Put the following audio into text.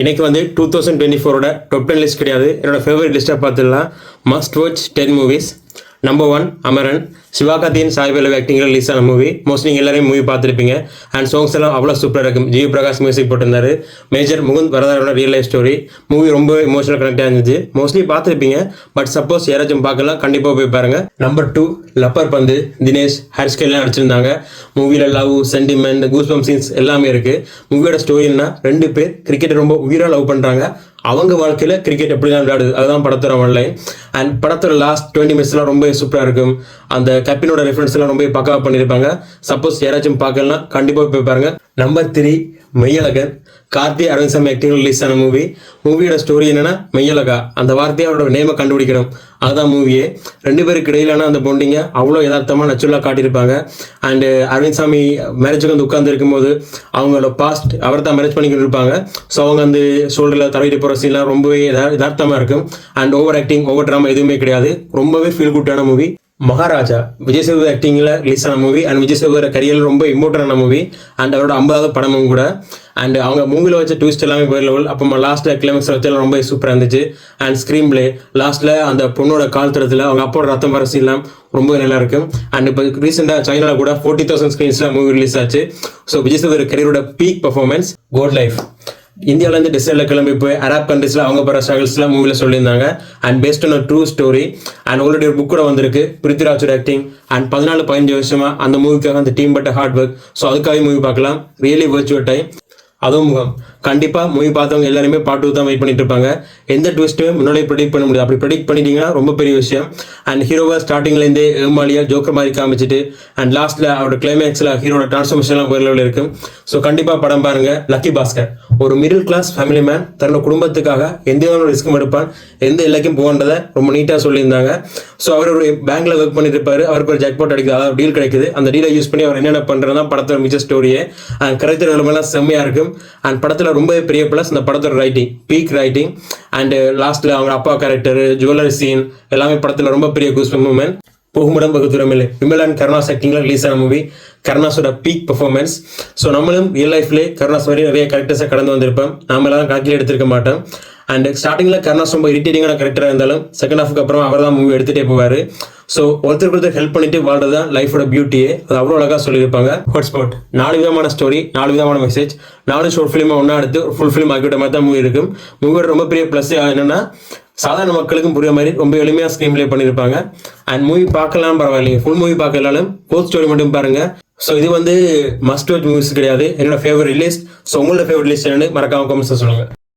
இன்னைக்கு வந்து 2024 top 10 list கிடையாது. என்னோட ஃபேவரட் லிஸ்ட்டாக பார்த்துடலாம். Must watch 10 movies. Number 1 Amaran. சிவகார்த்தியின் சாய் பல்லவி ஆக்டிங்கில் ரிலீஸ் ஆன மூவி. மோஸ்ட்லி நீங்கள் எல்லாரையும் மூவி பார்த்துருப்பீங்க. அண்ட் சாங்ஸ் எல்லாம் அவ்வளோ சூப்பராக இருக்கும். ஜி பிரகாஷ் மியூசிக் போட்டிருந்தாரு. மேஜர் முகுந்த் வரதாரோட ரியல் லைஃப் ஸ்டோரி. மூவி ரொம்ப இமோஷனல் கனெக்டாக இருந்துச்சு. மோஸ்ட்லி பார்த்துருப்பீங்க. பட் சப்போஸ் யாராச்சும் பார்க்கலாம், கண்டிப்பாக போய் பாருங்க. நம்பர் 2 லப்பர் பந்து. தினேஷ் ஹரிஸ்கெல்லாம் நடிச்சிருந்தாங்க. மூவியில் லவ், சென்டிமெண்ட், கூஸ்பம் சீன்ஸ் எல்லாமே இருக்கு. மூவியோட ஸ்டோரி என்ன, 2 பேர் கிரிக்கெட் ரொம்ப உயிராக லவ் பண்ணுறாங்க. அவங்க வாழ்க்கையில் கிரிக்கெட் எப்படி தான் விளையாடுது, அதுதான் படத்தோட ஒன்லைன். அண்ட் படத்தோட லாஸ்ட் 20 மினிட்ஸ்லாம் ரொம்ப சூப்பராக இருக்கும். அந்த கேப்டனோட ரெஃபரன்ஸ் எல்லாம் ரொம்ப பக்காவாக பண்ணியிருப்பாங்க. சப்போஸ் யாராச்சும் பார்க்கலாம், கண்டிப்பாக போய் பாருங்க. Number 3 Meiyazhagan. Karthi Arvind acting release ஆன மூவி. மூவியோட ஸ்டோரி என்னன்னா, மெய்யழகா அந்த வார்த்தையை அவரோட நேமை கண்டுபிடிக்கணும், அதுதான் மூவியே. 2 பேருக்கு இடையிலான அந்த பொண்டிங்க அவ்வளோ யதார்த்தமாக நச்சுரலாக காட்டியிருப்பாங்க. அண்டு அரவிந்த் சாமி மேரேஜுக்கு வந்து உட்கார்ந்து இருக்கும்போது அவங்களோட பாஸ்ட் அவர் தான் மேரேஜ் பண்ணிக்கிட்டு இருப்பாங்க. ஸோ அவங்க அந்த ஷோல்டரில் தடவிட்டு போகிற சீன்லாம் ரொம்பவே யதார்த்தமாக இருக்கும். And over acting, over drama எதுவுமே கிடையாது. ரொம்பவே ஃபீல் குட்டான மூவி. மகாராஜா விஜய் சேதுபதி ஆக்டிங்கில் ரிலீஸ் ஆன மூவி. அண்ட் விஜய் சேதுபதி கரியரில் ரொம்ப இம்பார்ட்டன்டான மூவி. அண்ட் அவரோட 50வது படமும் கூட. அண்ட் அவங்க மூவியில் வச்ச ட்விஸ்ட் எல்லாமே வேறு லெவல். அப்போ லாஸ்ட்டில் கிளைமேக்ஸ் வச்செல்லாம் ரொம்ப சூப்பராக இருந்துச்சு. அண்ட் ஸ்க்ரீன் பிளே லாஸ்ட்டில் அந்த பொண்ணோட கால் தரத்தில் அவங்க அப்போட ரத்தம் வர சீன்லாம் ரொம்ப நல்லா இருக்கும். அண்ட் இப்போ ரீசெண்டாக சைனாவில் கூட 40,000 ஸ்க்ரீன்ஸில் மூவி ரிலீஸ் ஆச்சு. ஸோ விஜய் சேதுபதி கரியரோட பீக் பர்ஃபார்மன்ஸ். Goat life. இந்தியாவிலேருந்து டிசைனில் கிளம்பி போய் அரப் கண்ட்ரீஸில் அவங்க போகிற ஸ்ட்ரகிள்ஸ்லாம் மூவியில் சொல்லியிருந்தாங்க. And based on true story. And already ஒரு புக் கூட வந்திருக்கு, பிருத்திராஜோட ஆக்டிங். அண்ட் 14-15 வருஷமாக அந்த மூவிக்காக அந்த டீம் பட்ட ஹார்ட் ஒர்க். ஸோ அதுக்காக மூவி பார்க்கலாம். Really virtual time. அதுவும் முகம். கண்டிப்பாக மூவி பார்த்தவங்க எல்லாருமே பார்ட் 2 தான் வெயிட் பண்ணிட்டு இருப்பாங்க. எந்த ட்விஸ்ட்டும் முன்னாடியே ப்ரெடிக்ட் பண்ண முடியாது. அப்படி ப்ரெடிக்ட் பண்ணிட்டீங்கன்னா ரொம்ப பெரிய விஷயம். அண்ட் ஹீரோவை ஸ்டார்டிங்லேருந்தே ஏமாலியாக ஜோக்கர் மாதிரி காமிச்சிட்டு அண்ட் லாஸ்ட்டில் அவரோட கிளைமேக்ஸில் ஹீரோட டிரான்ஸ்ஃபர்மேஷன்லாம் வேறு லெவலில் இருக்கும். ஸோ கண்டிப்பாக படம் பாருங்க. லக்கி பாஸ்கர் ஒரு மிடில் கிளாஸ் ஃபேமிலி மேன் தன்னோட குடும்பத்துக்காக எந்த ரிஸ்க்கும் எடுப்பான், எந்த எல்லைக்கும் போகன்றதை ரொம்ப நீட்டாக சொல்லியிருந்தாங்க. ஸோ அவர் ஒரு பேங்க்ல ஒர்க் பண்ணிட்டு இருப்பாரு. அவருக்கு ஒரு ஜாக்பாட் அடிக்குது, அதாவது டீல் கிடைக்குது. அந்த டீலை யூஸ் பண்ணி அவர் என்னென்ன பண்ணுறதா படத்தோட மிச்ச ஸ்டோரியே. அண்ட் கரெக்டர் நிலைமைலாம் செம்மையாக இருக்கும். அண்ட் படத்தில் ரொம்ப பெரிய ப்ளஸ் அந்த படத்தோட ரைட்டிங், பீக் ரைட்டிங். அண்ட் லாஸ்ட்டில் அவங்க அப்பா கேரக்டர், ஜுவல்லரி சீன் எல்லாமே படத்தில் ரொம்ப பெரிய கூஸ்பம் மூமெண்ட். போகுமிடம் வகுத்துறமில்லை. விமல் அண்ட் கருணாஸ் ஆக்டிங்கில் ரிலீஸ் ஆன மூவி. கருணாஸோட பீக் பர்ஃபார்மன்ஸ். ஸோ நம்மளும் ரியல் லைஃப்லேயே கருணாஸ் மாதிரி நிறைய கேரக்டர்ஸை கடந்து வந்திருப்போம். நாம எல்லாம் கணக்கில் எடுத்திருக்க மாட்டோம். அண்ட் ஸ்டார்டிங்கில் கருணாஸ் ரொம்ப இரிட்டேட்டிங்கான கேரக்டராக இருந்தாலும் செகண்ட் ஹாஃப்க்கு அப்புறம் அவர் தான் மூவி எடுத்துகிட்டே போவார். ஸோ ஒருத்தருக்கு ஒருத்தர் ஹெல்ப் பண்ணிட்டு வாழ்றது தான் லைஃபோட பியூட்டியே. அது அவ்வளோ அழகாக சொல்லியிருப்பாங்க. ஹாட்ஸ்பாட் 4 விதமான ஸ்டோரி, 4 விதமான மெசேஜ், 4 ஷார்ட் ஃபிலிமாக ஒன்றா எடுத்து ஒரு ஃபுல் ஃபிலிம் ஆக்கிவிட்ட மாதிரி தான் மூவி இருக்கும். மூவியோட ரொம்ப பெரிய ப்ளஸ் என்னன்னா, சாதாரண மக்களுக்கும் புரிய மாதிரி ரொம்ப எளிமையாக ஸ்க்ரீன் பிளே பண்ணியிருப்பாங்க. அண்ட் மூவி பார்க்கலாம் பரவாயில்லையே, ஃபுல் மூவி பார்க்கலாலும் கோட் ஸ்டோரி மட்டும் பாருங்க. ஸோ இது வந்து மஸ்ட் வாட்ச் மூவிஸ் கிடையாது, என்னோட ஃபேவரட் லிஸ்ட். ஸோ உங்களோட ஃபேவரட் லிஸ்ட் என்னன்னு மறக்காம கமெண்ட்ஸில் சொல்லுங்கள்.